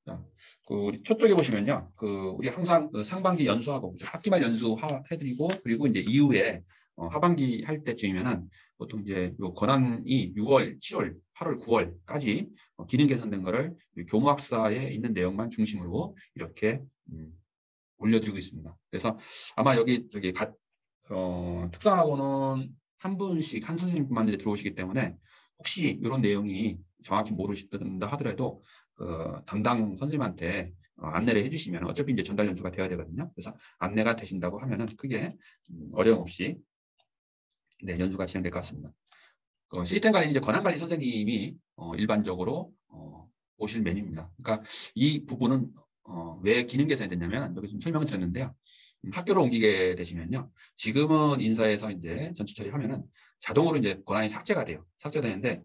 자, 우리 첫 쪽에 보시면요. 우리 항상 상반기 연수하고 학기말 연수 해드리고 그리고 이제 이후에 하반기 할 때쯤이면은 보통 이제 요 권한이 6월, 7월, 8월, 9월까지 기능 개선된 거를 교무학사에 있는 내용만 중심으로 이렇게 올려드리고 있습니다. 그래서 아마 여기 저기 특성하고는 한 분씩 한 선생님만 들어오시기 때문에 혹시 이런 내용이 정확히 모르시다 하더라도 담당 선생님한테 안내를 해주시면 어차피 이제 전달 연수가 되어야 되거든요. 그래서 안내가 되신다고 하면은 크게 어려움 없이 네, 연수가 진행될 것 같습니다. 시스템 관리 이제 권한 관리 선생님이 일반적으로 오실 메뉴입니다. 그러니까 이 부분은 왜 기능 개선이 됐냐면 여기 좀 설명을 드렸는데요. 학교를 옮기게 되시면요. 지금은 인사에서 이제 전체 처리하면은 자동으로 이제 권한이 삭제가 돼요. 삭제되는데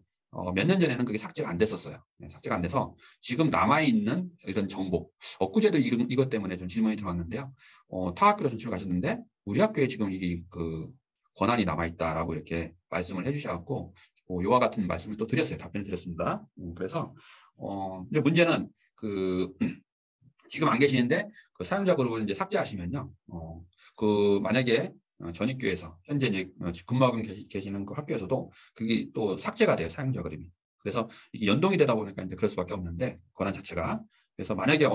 몇 년 전에는 그게 삭제가 안 됐었어요. 네, 삭제가 안 돼서 지금 남아있는 이런 정보, 엊그제도 이것 때문에 좀 질문이 들어왔는데요. 타 학교로 전출 가셨는데 우리 학교에 지금 이 권한이 남아있다라고 이렇게 말씀을 해주셔갖고 요와 같은 말씀을 또 드렸어요. 답변을 드렸습니다. 그래서 이제 문제는 지금 안 계시는데 사용자 그룹을 이제 삭제하시면요. 만약에 전입교에서 현재 이제 근무하고 계시는 그 학교에서도 그게 또 삭제가 돼요. 사용자 그룹이. 그래서 이게 연동이 되다 보니까 이제 그럴 수밖에 없는데 권한 자체가. 그래서 만약에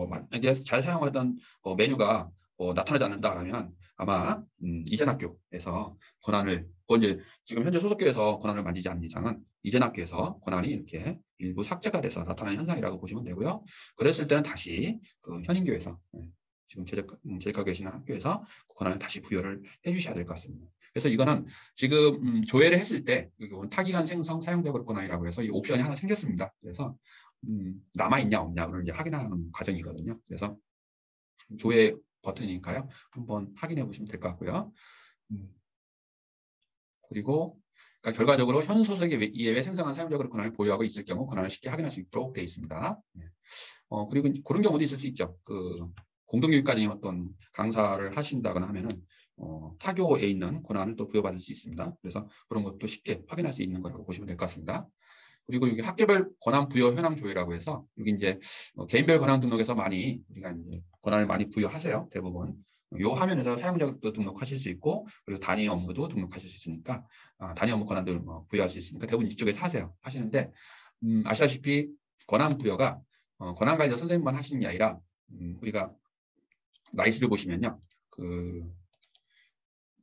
만약에 잘 사용하던 메뉴가 나타나지 않는다라면 아마 이전 학교에서 권한을 이제 지금 현재 소속교에서 권한을 만지지 않는 이상은 이전 학교에서 권한이 이렇게 일부 삭제가 돼서 나타나는 현상이라고 보시면 되고요. 그랬을 때는 다시 현인교에서 지금 재직하고 계시는 학교에서 권한을 다시 부여를 해주셔야 될 것 같습니다. 그래서 이거는 지금 조회를 했을 때 타기간 생성 사용자 그룹 권한이라고 해서 이 옵션이 하나 생겼습니다. 그래서 남아있냐 없냐 그걸 이제 확인하는 과정이거든요. 그래서 조회 버튼이니까요. 한번 확인해 보시면 될 것 같고요. 그리고 그러니까 결과적으로 현 소속에 의해 생성한 사용자 그룹 권한을 보유하고 있을 경우 권한을 쉽게 확인할 수 있도록 되어 있습니다. 그리고 그런 경우도 있을 수 있죠. 공동교육과정의 어떤 강사를 하신다거나 하면은 타교에 있는 권한을 또 부여받을 수 있습니다. 그래서 그런 것도 쉽게 확인할 수 있는 거라고 보시면 될 것 같습니다. 그리고 여기 학교별 권한 부여 현황 조회라고 해서 여기 이제 개인별 권한 등록에서 많이 우리가 이제 권한을 많이 부여하세요. 대부분. 이 화면에서 사용자도 등록하실 수 있고 그리고 단위 업무도 등록하실 수 있으니까 단위 업무 권한도 부여할 수 있으니까 대부분 이쪽에서 하시는데 아시다시피 권한 부여가 권한관리자 선생님만 하시는 게 아니라 우리가 나이스를 보시면요.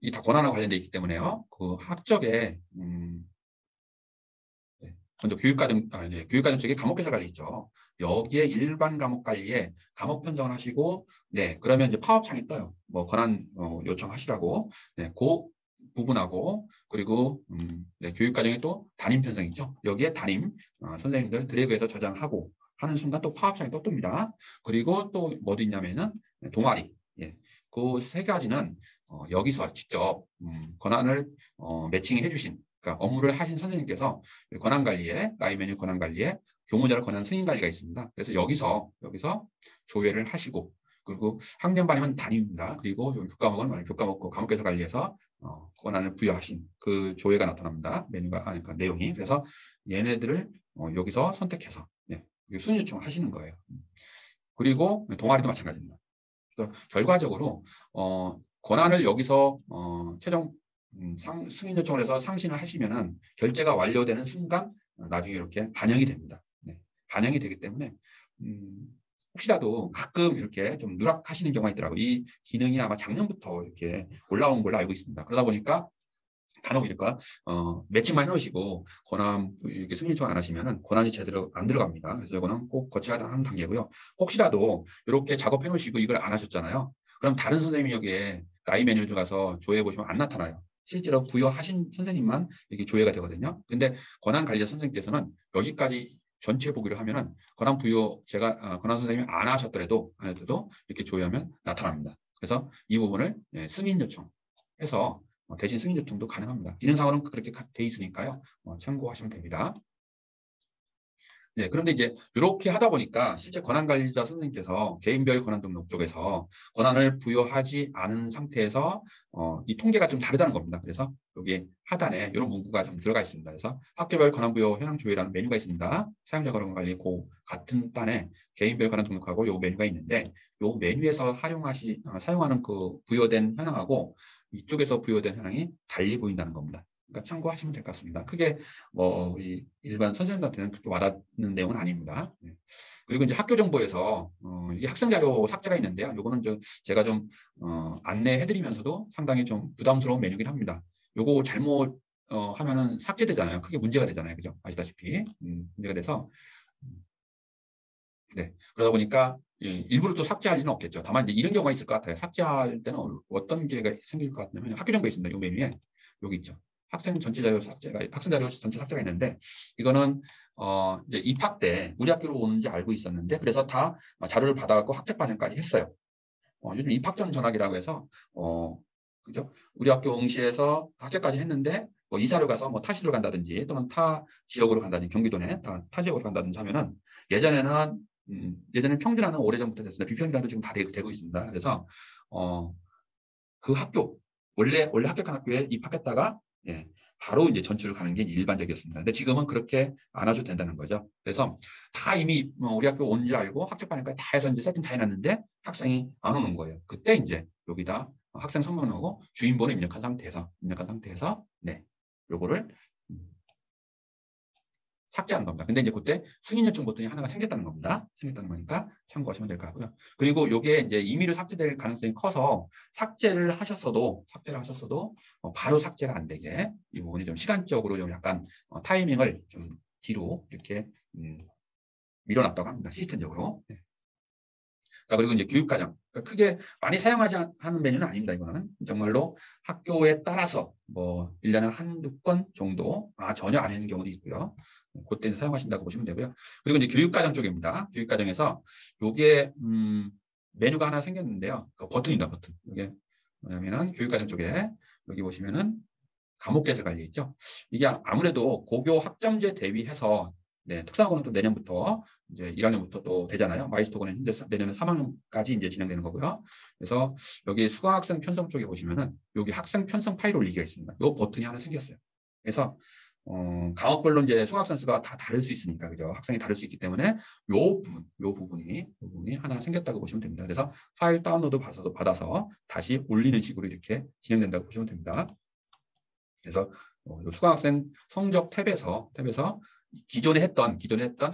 이 다 권한과 관련되어 있기 때문에요. 학적에 먼저 교육과정 쪽에 과목개설 관리 있죠. 여기에 일반 과목 관리에 과목 편성을 하시고, 네, 그러면 이제 파업창이 떠요. 뭐 권한 요청하시라고. 네, 그 부분하고 그리고 네, 교육과정에 또 담임 편성 있죠. 여기에 담임 선생님들 드래그해서 저장하고 하는 순간 또 파업창이 또 뜹니다. 그리고 또 뭐도 있냐면은 동아리. 예, 그 세 가지는 여기서 직접 권한을 매칭해 주신 그러니까 업무를 하신 선생님께서 권한관리에 라인 메뉴 권한관리에 교무자를 권한 승인관리가 있습니다. 그래서 여기서 조회를 하시고 그리고 학년반이면 담임입니다. 그리고 교과목은 교과목 과목개설 관리에서 권한을 부여하신 그 조회가 나타납니다. 메뉴가 그러니까 내용이 그래서 얘네들을 여기서 선택해서 순위 요청을 하시는 거예요. 그리고 동아리도 마찬가지입니다. 그래서 결과적으로 권한을 여기서 최종 승인 요청을 해서 상신을 하시면은 결제가 완료되는 순간 나중에 이렇게 반영이 됩니다. 네, 반영이 되기 때문에 혹시라도 가끔 이렇게 좀 누락하시는 경우가 있더라고요. 이 기능이 아마 작년부터 이렇게 올라온 걸로 알고 있습니다. 그러다 보니까 간혹 이럴까 매칭만 해놓으시고 권한 이렇게 승인 요청 안 하시면은 권한이 제대로 안 들어갑니다. 그래서 이거는 꼭 거쳐야 하는 단계고요. 혹시라도 이렇게 작업해 놓으시고 이걸 안 하셨잖아요. 그럼 다른 선생님이 여기에 라인 메뉴 들어가서 조회해 보시면 안 나타나요. 실제로 부여하신 선생님만 이게 조회가 되거든요. 근데 권한 관리자 선생님께서는 여기까지 전체 보기를 하면은 권한 부여 권한 선생님이 안 하셨더라도 이렇게 조회하면 나타납니다. 그래서 이 부분을 승인 요청해서 대신 승인 요청도 가능합니다. 기능상으로는 그렇게 돼 있으니까요. 참고하시면 됩니다. 네, 그런데 이제 이렇게 하다 보니까 실제 권한관리자 선생님께서 개인별 권한 등록 쪽에서 권한을 부여하지 않은 상태에서 이 통계가 좀 다르다는 겁니다. 그래서 여기 하단에 이런 문구가 좀 들어가 있습니다. 그래서 학교별 권한 부여 현황 조회라는 메뉴가 있습니다. 사용자 권한 관리 그 같은 단에 개인별 권한 등록하고 요 메뉴가 있는데 요 메뉴에서 사용하는 그 부여된 현황하고 이쪽에서 부여된 현황이 달리 보인다는 겁니다. 그러니까 참고하시면 될 것 같습니다. 크게 뭐 우리 일반 선생님들한테는 그렇게 와닿는 내용은 아닙니다. 네. 그리고 이제 학교 정보에서 이게 학생 자료 삭제가 있는데요. 요거는 제가 좀 안내해드리면서도 상당히 좀 부담스러운 메뉴긴 합니다. 요거 잘못 하면은 삭제되잖아요. 크게 문제가 되잖아요. 그죠? 아시다시피 문제가 돼서 네. 그러다 보니까 일부러 또 삭제할 리는 없겠죠. 다만 이제 이런 경우가 있을 것 같아요. 삭제할 때는 어떤 기회가 생길 것 같냐면 학교 정보에 있습니다. 이 메뉴에 여기 있죠. 학생 전체 자료 삭제가 학생 자료 전체 삭제가 있는데 이거는 이제 입학 때 우리 학교로 오는지 알고 있었는데 그래서 다 자료를 받아갖고 학책 반영까지 했어요. 요즘 입학 전 전학이라고 해서 그죠? 우리 학교 응시에서 학교까지 했는데 뭐 이사를 가서 뭐 타시로 간다든지 또는 타 지역으로 간다든지 경기도 내 타 지역으로 간다든지 하면은 예전에는 예전에 평준화는 오래전부터 됐습니다. 비평준화도 지금 다 되고 있습니다. 그래서 그 학교 원래 합격한 학교에 입학했다가 예, 바로 이제 전출을 가는 게 일반적이었습니다. 근데 지금은 그렇게 안 하셔도 된다는 거죠. 그래서 다 이미 우리 학교 온 줄 알고 학적 반영까지 다 해서 이제 세팅 다 해놨는데 학생이 안 오는 거예요. 그때 이제 여기다 학생 성명하고 주인번호 입력한 상태에서 네, 요거를 삭제하는 겁니다. 근데 이제 그때 승인 요청 버튼이 하나가 생겼다는 겁니다. 생겼다는 거니까 참고하시면 될 것 같고요. 그리고 이게 이제 임의로 삭제될 가능성이 커서 삭제를 하셨어도 바로 삭제가 안 되게 이 부분이 좀 시간적으로 좀 약간 타이밍을 좀 뒤로 이렇게 밀어놨다고 합니다. 시스템적으로. 네. 그리고 이제 교육과정. 그러니까 크게 많이 사용하지 하는 메뉴는 아닙니다. 이거는 정말로 학교에 따라서 뭐 1년에 한두 건 정도 전혀 안 하는 경우도 있고요. 그때 사용하신다고 보시면 되고요. 그리고 이제 교육과정 쪽입니다. 교육과정에서 요게 메뉴가 하나 생겼는데요. 그 버튼입니다. 버튼. 이게 뭐냐면은 교육과정 쪽에 여기 보시면은 과목 개설 관리 있죠. 이게 아무래도 고교 학점제 대비해서 네, 특성화고는 또 내년부터 이제 1학년부터 또 되잖아요. 마이스터고는 현재 내년에 3학년까지 이제 진행되는 거고요. 그래서 여기 수강학생 편성 쪽에 보시면은 여기 학생 편성 파일 올리기가 있습니다. 이 버튼이 하나 생겼어요. 그래서 과목별로 이제 수강학생 수가 다 다를 수 있으니까 그죠? 학생이 다를 수 있기 때문에 요 부분이 하나 생겼다고 보시면 됩니다. 그래서 파일 다운로드 받아서 다시 올리는 식으로 이렇게 진행된다고 보시면 됩니다. 그래서 수강학생 성적 탭에서 기존에 했던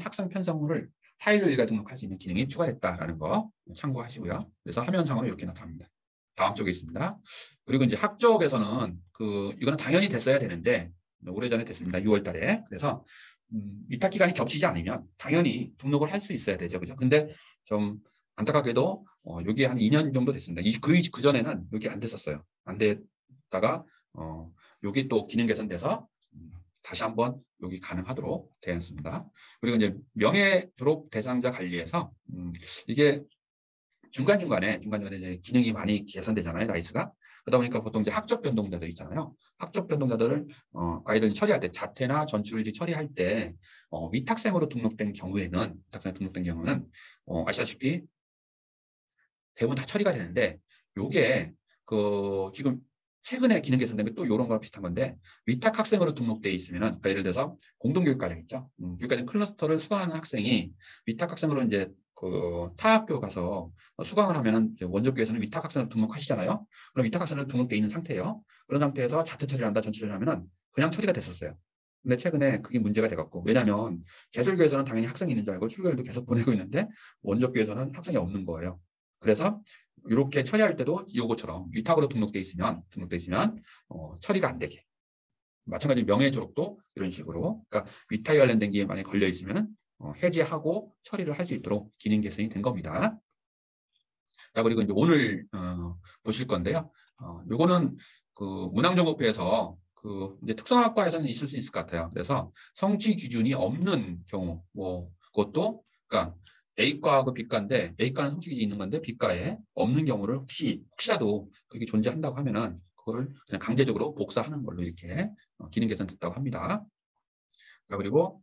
학생 편성물을 파일로 일괄 등록할 수 있는 기능이 추가됐다라는 거 참고하시고요. 그래서 화면상으로 이렇게 나타납니다. 다음 쪽에 있습니다. 그리고 이제 학적에서는 이거는 당연히 됐어야 되는데 오래전에 됐습니다. 6월 달에. 그래서 위탁 기간이 겹치지 않으면 당연히 등록을 할 수 있어야 되죠. 그죠? 근데 좀 안타깝게도 여기 한 2년 정도 됐습니다. 그 전에는 여기 안 됐었어요. 안 됐다가 여기 또 기능 개선돼서 다시 한번 여기 가능하도록 되었습니다. 그리고 이제 명예 졸업 대상자 관리에서 이게 중간중간에 이제 기능이 많이 개선되잖아요. 나이스가. 그러다 보니까 보통 이제 학적 변동자들 있잖아요. 학적 변동자들을 아이들 처리할 때 자퇴나 전출을 처리할 때 위탁생으로 등록된 경우에는 아시다시피 대부분 다 처리가 되는데 요게 지금 최근에 기능 개선된 게 또 이런 거랑 비슷한 건데 위탁 학생으로 등록돼 있으면은 그러니까 예를 들어서 공동교육과정 있죠. 교육과정 클러스터를 수강하는 학생이 위탁 학생으로 이제 타 학교 가서 수강을 하면은 이제 원조교에서는 위탁 학생으로 등록하시잖아요. 그럼 위탁 학생으로 등록돼 있는 상태예요. 그런 상태에서 자퇴 처리를 한다, 전치 처리를 하면은 그냥 처리가 됐었어요. 근데 최근에 그게 문제가 돼갖고 왜냐하면 개설교에서는 당연히 학생이 있는 줄 알고 출결도 계속 보내고 있는데 원조교에서는 학생이 없는 거예요. 그래서 이렇게 처리할 때도 이거처럼 위탁으로 등록돼 있으면 처리가 안 되게 마찬가지로 명예 졸업도 이런 식으로 그러니까 위탁에 관련된 게 만약에 걸려 있으면 해지하고 처리를 할 수 있도록 기능 개선이 된 겁니다. 자, 그리고 이제 오늘 보실 건데요. 요거는 문항정보표에서 이제 특성학과에서는 있을 수 있을 것 같아요. 그래서 성취 기준이 없는 경우 뭐 그것도 그러니까 A과하고 B과인데 A과는 성취 기준이 있는 건데 B과에 없는 경우를 혹시라도 그게 존재한다고 하면은 그거를 그냥 강제적으로 복사하는 걸로 이렇게 기능 개선됐다고 합니다. 자, 그리고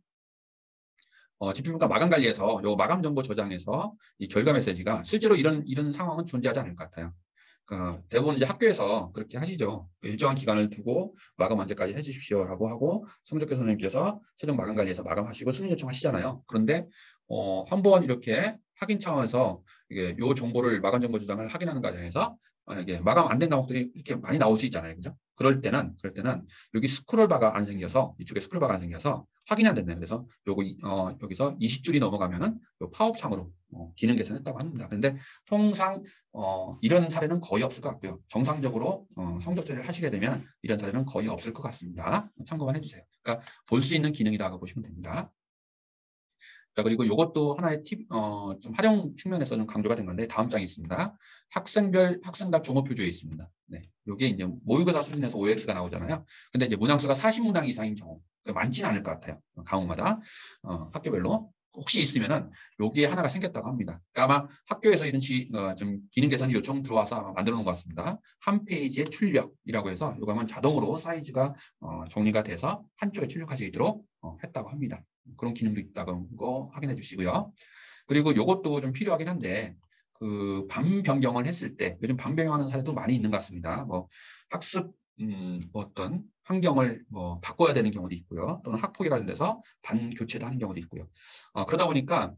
집필평가 마감 관리에서 요 마감 정보 저장에서 이 결과 메시지가 실제로 이런 상황은 존재하지 않을 것 같아요. 대부분 이제 학교에서 그렇게 하시죠. 일정한 기간을 두고 마감 언제까지 해주십시오라고 하고 성적교 선생님께서 최종 마감 관리에서 마감하시고 승인 요청하시잖아요. 그런데 한번 이렇게 확인 차원에서 이게 요 정보를 마감 정보 저장을 확인하는 과정에서 만약에 마감 안 된 과목들이 이렇게 많이 나올 수 있잖아요, 그죠? 그럴 때는 여기 스크롤바가 안 생겨서 이쪽에 스크롤바가 안 생겨서 확인이 안 된다요. 그래서 여기서 20줄이 넘어가면은 요 파업창으로 기능 개선했다고 합니다. 그런데 통상 이런 사례는 거의 없을 것 같고요. 정상적으로 성적 처리를 하시게 되면 이런 사례는 거의 없을 것 같습니다. 참고만 해주세요. 그러니까 볼 수 있는 기능이라고 보시면 됩니다. 자, 그리고 이것도 하나의 좀 활용 측면에서 좀 강조가 된 건데 다음 장이 있습니다. 학생별 학생답 종합표조에 있습니다. 네, 이게 이제 모의고사 수준에서 OX가 나오잖아요. 근데 이제 문항수가 40문항 이상인 경우 많지는 않을 것 같아요. 과목마다 학교별로 혹시 있으면은 여기에 하나가 생겼다고 합니다. 그러니까 아마 학교에서 이런 좀 기능 개선 요청 들어와서 아마 만들어 놓은 것 같습니다. 한 페이지의 출력이라고 해서 이거 하면 자동으로 사이즈가 정리가 돼서 한쪽에 출력할 수 있도록 했다고 합니다. 그런 기능도 있다는 거 확인해 주시고요. 그리고 이것도 좀 필요하긴 한데 그 반 변경을 했을 때 요즘 반 변경하는 사례도 많이 있는 것 같습니다. 뭐 학습 어떤 환경을 바꿔야 되는 경우도 있고요. 또는 학폭에 관련돼서 반 교체도 하는 경우도 있고요. 그러다 보니까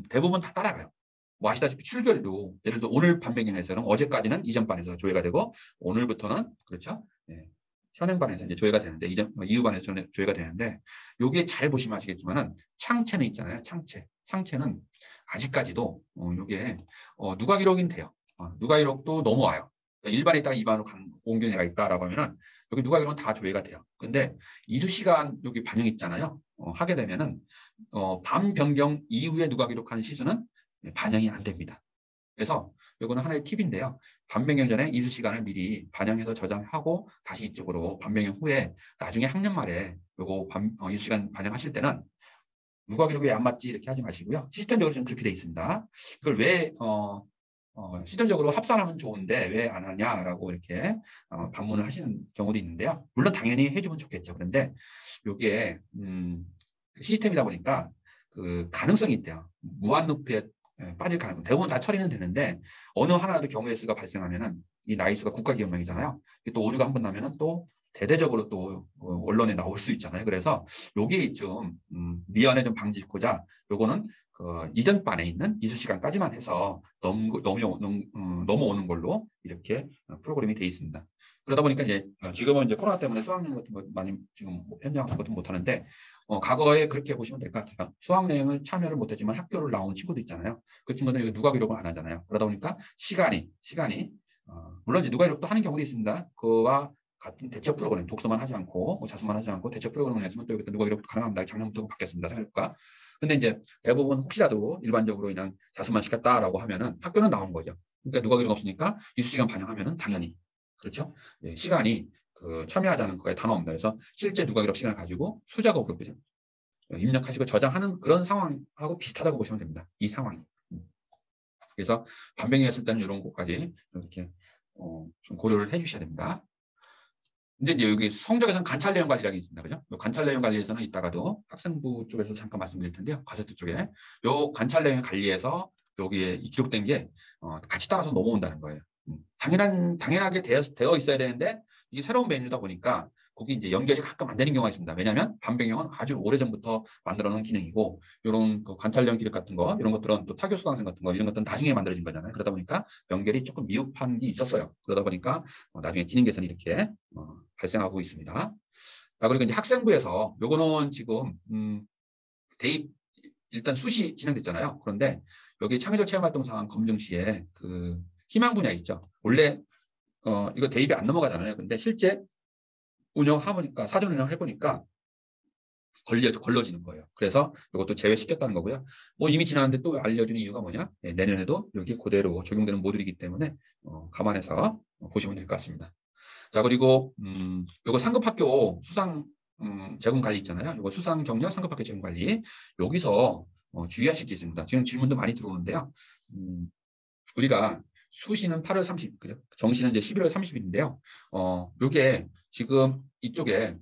대부분 다 따라가요. 뭐 아시다시피 출결도 예를 들어 오늘 반 변경해서는 어제까지는 이전 반에서 조회가 되고 오늘부터는 그렇죠. 예, 현행반에서 이제 조회가 되는데 이후반에서 조회가 되는데 요게 잘 보시면 아시겠지만은 창체는 있잖아요. 창체는 아직까지도 요게 누가 기록인 돼요. 누가 기록도 넘어와요. 그러니까 일반에 있다가 이반으로 옮긴 애가 있다라고 하면은 여기 누가 기록은 다 조회가 돼요. 근데 이주 시간 여기 반영 있잖아요. 하게 되면은 반 변경 이후에 누가 기록한 시수는 반영이 안 됩니다. 그래서 이거는 하나의 팁인데요. 반변경 전에 이수 시간을 미리 반영해서 저장하고 다시 이쪽으로 반변경 후에 나중에 학년 말에 요거 이수 시간 반영하실 때는 누가 기록이 왜 안 맞지 이렇게 하지 마시고요. 시스템적으로 좀 그렇게 돼 있습니다. 이걸 왜 시스템적으로 합산하면 좋은데 왜 안 하냐라고 이렇게 반문을 하시는 경우도 있는데요. 물론 당연히 해주면 좋겠죠. 그런데 이게 시스템이다 보니까 그 가능성이 있대요. 무한 루프에 빠질 가능성. 대부분 다 처리는 되는데 어느 하나라도 경우의 수가 발생하면은 이 나이수가 국가기업명이잖아요. 또 오류가 한 번 나면은 또 대대적으로 또 언론에 나올 수 있잖아요. 그래서 요게 좀 미연에 좀 방지하고자 요거는 그 이전 반에 있는 이수 시간까지만 해서 넘어오는 걸로 이렇게 프로그램이 돼 있습니다. 그러다 보니까 이제 지금은 이제 코로나 때문에 수학여행 같은 거 많이 지금 현장 학습 같은 못 하는데 과거에 그렇게 보시면 될 것 같아요. 수학여행을 참여를 못했지만 학교를 나온 친구도 있잖아요. 그 친구들은 누가 기록을 안 하잖아요. 그러다 보니까 시간이 물론 이제 누가 기록도 하는 경우도 있습니다. 그와 같은 대체 프로그램, 독서만 하지 않고 자습만 하지 않고 대체 프로그램을 했으면 또 누가 기록도 가능합니다. 작년부터 바뀌었습니다. 생각해볼까? 근데 이제 대부분 혹시라도 일반적으로 그냥 자습만 시켰다라고 하면은 학교는 나온 거죠. 그러니까 누가 기록 없으니까 이수 시간 반영하면은 당연히 그렇죠. 예, 시간이 그 참여하자는 거에 다 나옵니다. 그래서 실제 누가 기록 시간을 가지고 수작업 그죠? 입력하시고 저장하는 그런 상황하고 비슷하다고 보시면 됩니다. 이 상황이. 그래서 반병했을 때는 이런 것까지 이렇게 좀 고려를 해주셔야 됩니다. 근데 이제 여기 성적에서는 관찰 내용 관리라는 게 있습니다. 그죠? 요 관찰 내용 관리에서는 이따가도 학생부 쪽에서 잠깐 말씀드릴 텐데요. 가세트 쪽에. 요 관찰 내용 관리에서 여기에 기록된 게 같이 따라서 넘어온다는 거예요. 당연하게 되어 있어야 되는데 이게 새로운 메뉴다 보니까 거기 이제 연결이 가끔 안 되는 경우가 있습니다. 왜냐하면 반변경은 아주 오래전부터 만들어 놓은 기능이고 이런 그 관찰형 기록 같은 거 이런 것들은 또 타교 수강생 같은 거 이런 것들은 나중에 만들어진 거잖아요. 그러다 보니까 연결이 조금 미흡한 게 있었어요. 그러다 보니까 나중에 기능 개선이 이렇게 발생하고 있습니다. 그리고 이제 학생부에서 요거는 지금 대입 일단 수시 진행됐잖아요. 그런데 여기 창의적 체험활동 상황 검증 시에 그 희망 분야 있죠. 원래 이거 대입이 안 넘어가잖아요. 근데 실제 운영해보니까 사전 운영해보니까 걸러지는 거예요. 그래서 이것도 제외시켰다는 거고요. 뭐 이미 지났는데 또 알려주는 이유가 뭐냐? 네, 내년에도 여기 그대로 적용되는 모듈이기 때문에 감안해서 보시면 될 것 같습니다. 자, 그리고 요거 상급학교 수상 재건 관리 있잖아요. 요거 수상 경력 상급학교 재건 관리 여기서 주의하실 게 있습니다. 지금 질문도 많이 들어오는데요. 우리가 수시는 8월 30, 그죠? 정시는 이제 11월 30일인데요. 요게 지금 이쪽에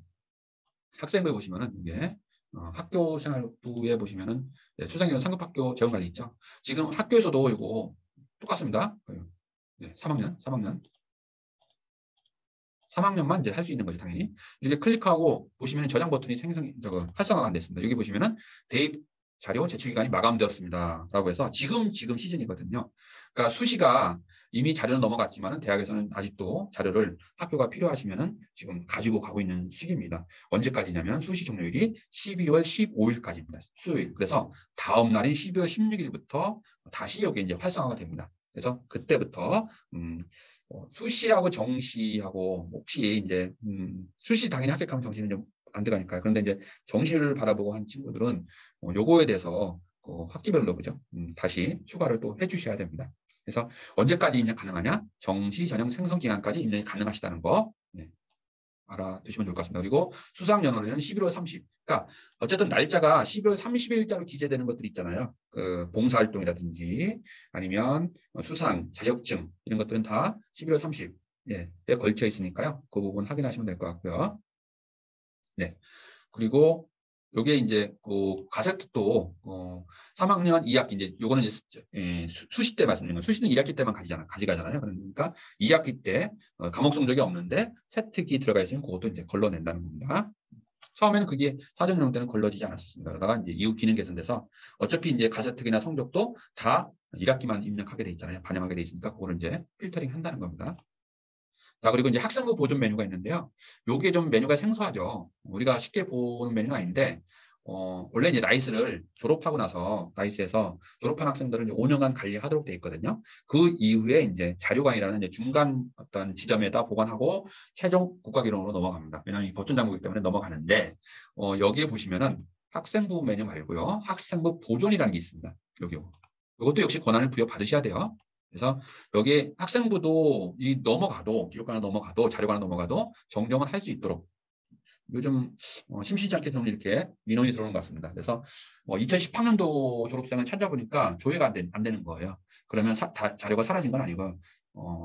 학생부에 보시면은 이게 학교생활부에 보시면은 네, 수상기관 상급학교 재원관리 있죠. 지금 학교에서도 이거 똑같습니다. 네, 3학년만 이제 할 수 있는 거죠, 당연히. 이제 클릭하고 보시면 저장 버튼이 활성화가 안 됐습니다. 여기 보시면은 대입 자료 제출 기간이 마감되었습니다. 라고 해서 지금 시즌이거든요. 그러니까 수시가 이미 자료는 넘어갔지만은 대학에서는 아직도 자료를 학교가 필요하시면은 지금 가지고 가고 있는 시기입니다. 언제까지냐면 수시 종료일이 12월 15일까지입니다. 수요일. 그래서 다음 날인 12월 16일부터 다시 여기 이제 활성화가 됩니다. 그래서 그때부터 수시하고 정시하고 혹시 이제 수시 당연히 합격하면 정시는 좀 안 들어가니까요. 그런데 이제 정시를 바라보고 한 친구들은 요거에 대해서 학기별로 그죠? 다시 추가를 또 해주셔야 됩니다. 그래서 언제까지 입력 가능하냐? 정시 전형 생성 기간까지 입력이 가능하시다는 거 네, 알아두시면 좋을 것 같습니다. 그리고 수상 연월에는 11월 30. 그러니까 어쨌든 날짜가 12월 30일자로 기재되는 것들이 있잖아요. 그 봉사활동이라든지 아니면 수상, 자격증 이런 것들은 다 11월 30에 걸쳐 있으니까요. 그 부분 확인하시면 될 것 같고요. 네. 그리고 요게 이제 그 가세트도 3학년 2학기 이제 요거는 이제 수시 때 말씀드리는 거예요. 수시는 1학기 때만 가져가잖아요. 그러니까 2학기 때 과목 성적이 없는데 세특이 들어가 있으면 그것도 이제 걸러낸다는 겁니다. 처음에는 그게 사전 연령 때는 걸러지지 않았습니다. 그러다가 이제 이후 기능 개선돼서 어차피 이제 가세특이나 성적도 다 1학기만 입력하게 돼 있잖아요. 반영하게 돼 있으니까 그거를 이제 필터링 한다는 겁니다. 자, 그리고 이제 학생부 보존 메뉴가 있는데요. 요게 좀 메뉴가 생소하죠. 우리가 쉽게 보는 메뉴가 아닌데, 원래 이제 나이스를 졸업하고 나서, 나이스에서 졸업한 학생들은 이제 5년간 관리하도록 되어 있거든요. 그 이후에 이제 자료관이라는 이제 중간 어떤 지점에다 보관하고 최종 국가기록으로 넘어갑니다. 왜냐하면 이 법전 장부이기 때문에 넘어가는데, 여기에 보시면은 학생부 메뉴 말고요. 학생부 보존이라는 게 있습니다. 여기요. 이것도 역시 권한을 부여받으셔야 돼요. 그래서 여기에 학생부도 넘어가도 기록관을 넘어가도 자료관을 넘어가도 정정을 할 수 있도록 요즘 심심치 않게 좀 이렇게 민원이 들어오는 것 같습니다. 그래서 2018년도 졸업생을 찾아보니까 조회가 안 되는 거예요. 그러면 자료가 사라진 건 아니고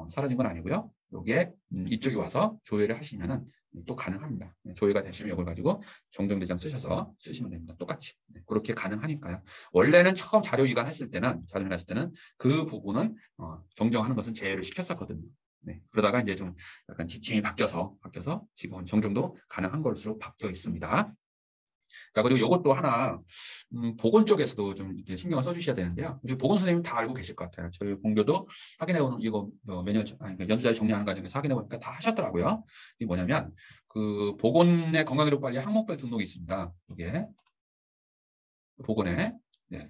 사라진 건 아니고요. 여기에 이쪽에 와서 조회를 하시면은 또 가능합니다. 조회가 되시면 이걸 가지고 정정대장 쓰시면 됩니다. 똑같이. 그렇게 가능하니까요. 원래는 처음 자료 이관했을 때는 그 부분은 정정하는 것은 제외를 시켰었거든요. 네, 그러다가 이제 좀 약간 지침이 바뀌어서 지금은 정정도 가능한 것으로 바뀌어 있습니다. 자, 그리고 이것도 하나 보건 쪽에서도 좀 이렇게 신경을 써주셔야 되는데요. 이제 보건 선생님 다 알고 계실 것 같아요. 저희 공교도 확인해보는 이거 매년 연수자료 정리하는 과정에서 확인해보니까 다 하셨더라고요. 이게 뭐냐면 그 보건의 건강기록 관리 항목별 등록이 있습니다. 이게 보건의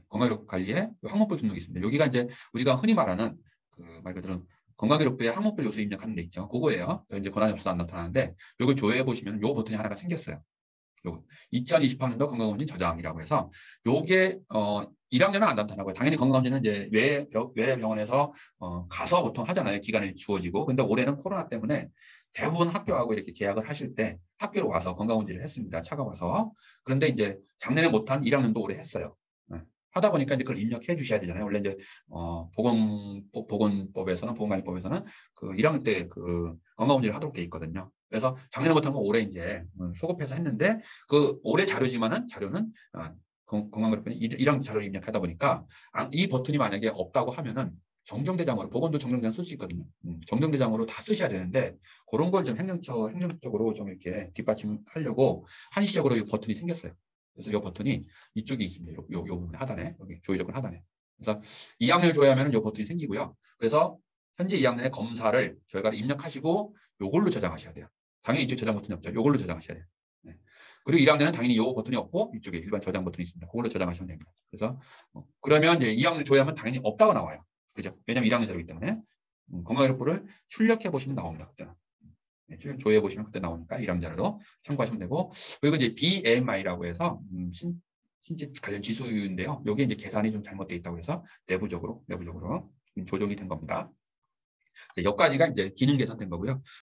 건강기록 관리에 항목별 등록이 있습니다. 여기가 이제 우리가 흔히 말하는 그 말 그대로 건강기록부에 항목별 요소 입력하는 데 있죠. 그거예요. 이제 권한이 없어서 안 나타나는데 이걸 조회해 보시면 요 버튼이 하나가 생겼어요. 요거 2028년도 건강검진 저장이라고 해서 요게 1학년은 안 나타나고요. 당연히 건강검진은 이제 외래 병원에서 가서 보통 하잖아요. 기간이 주어지고. 근데 올해는 코로나 때문에 대부분 학교하고 이렇게 계약을 하실 때 학교로 와서 건강검진을 했습니다. 차가 와서. 그런데 이제 작년에 못한 1학년도 올해 했어요. 네. 하다 보니까 이제 그걸 입력해 주셔야 되잖아요. 원래 이제 보건관리법에서는 그 1학년 때 그 건강검진을 하도록 돼 있거든요. 그래서 작년에 못한 거 올해 이제 소급해서 했는데 그 올해 자료지만은 자료는 건강그래프는 1학년 자료를 입력하다 보니까 이 버튼이 만약에 없다고 하면은 정정대장으로 보건도 정정대장 쓸 수 있거든요. 정정대장으로 다 쓰셔야 되는데 그런 걸 좀 행정적으로 좀 이렇게 뒷받침하려고 한시적으로 이 버튼이 생겼어요. 그래서 이 버튼이 이쪽에 있습니다. 요 부분 하단에 여기 조회 조건 하단에. 그래서 2학년을 조회하면 이 버튼이 생기고요. 그래서 현재 2학년의 검사를 결과를 입력하시고 요걸로 저장하셔야 돼요. 당연히 이쪽 저장 버튼이 없죠. 요걸로 저장하셔야 돼요. 네. 그리고 1학년은 당연히 요 버튼이 없고 이쪽에 일반 저장 버튼이 있습니다. 그걸로 저장하시면 됩니다. 그래서 그러면 이제 2학년 조회하면 당연히 없다고 나와요. 그죠? 왜냐면 1학년 자료이기 때문에 건강기록부를 출력해 보시면 나옵니다. 그때는. 네, 조회해 보시면 그때 나오니까 1학년 자료로 참고하시면 되고 그리고 이제 BMI라고 해서 신체 관련 지수인데요. 여기 이제 계산이 좀 잘못되어 있다고 해서 내부적으로 조정이 된 겁니다. 여기까지가 이제 기능 개선된 거고요.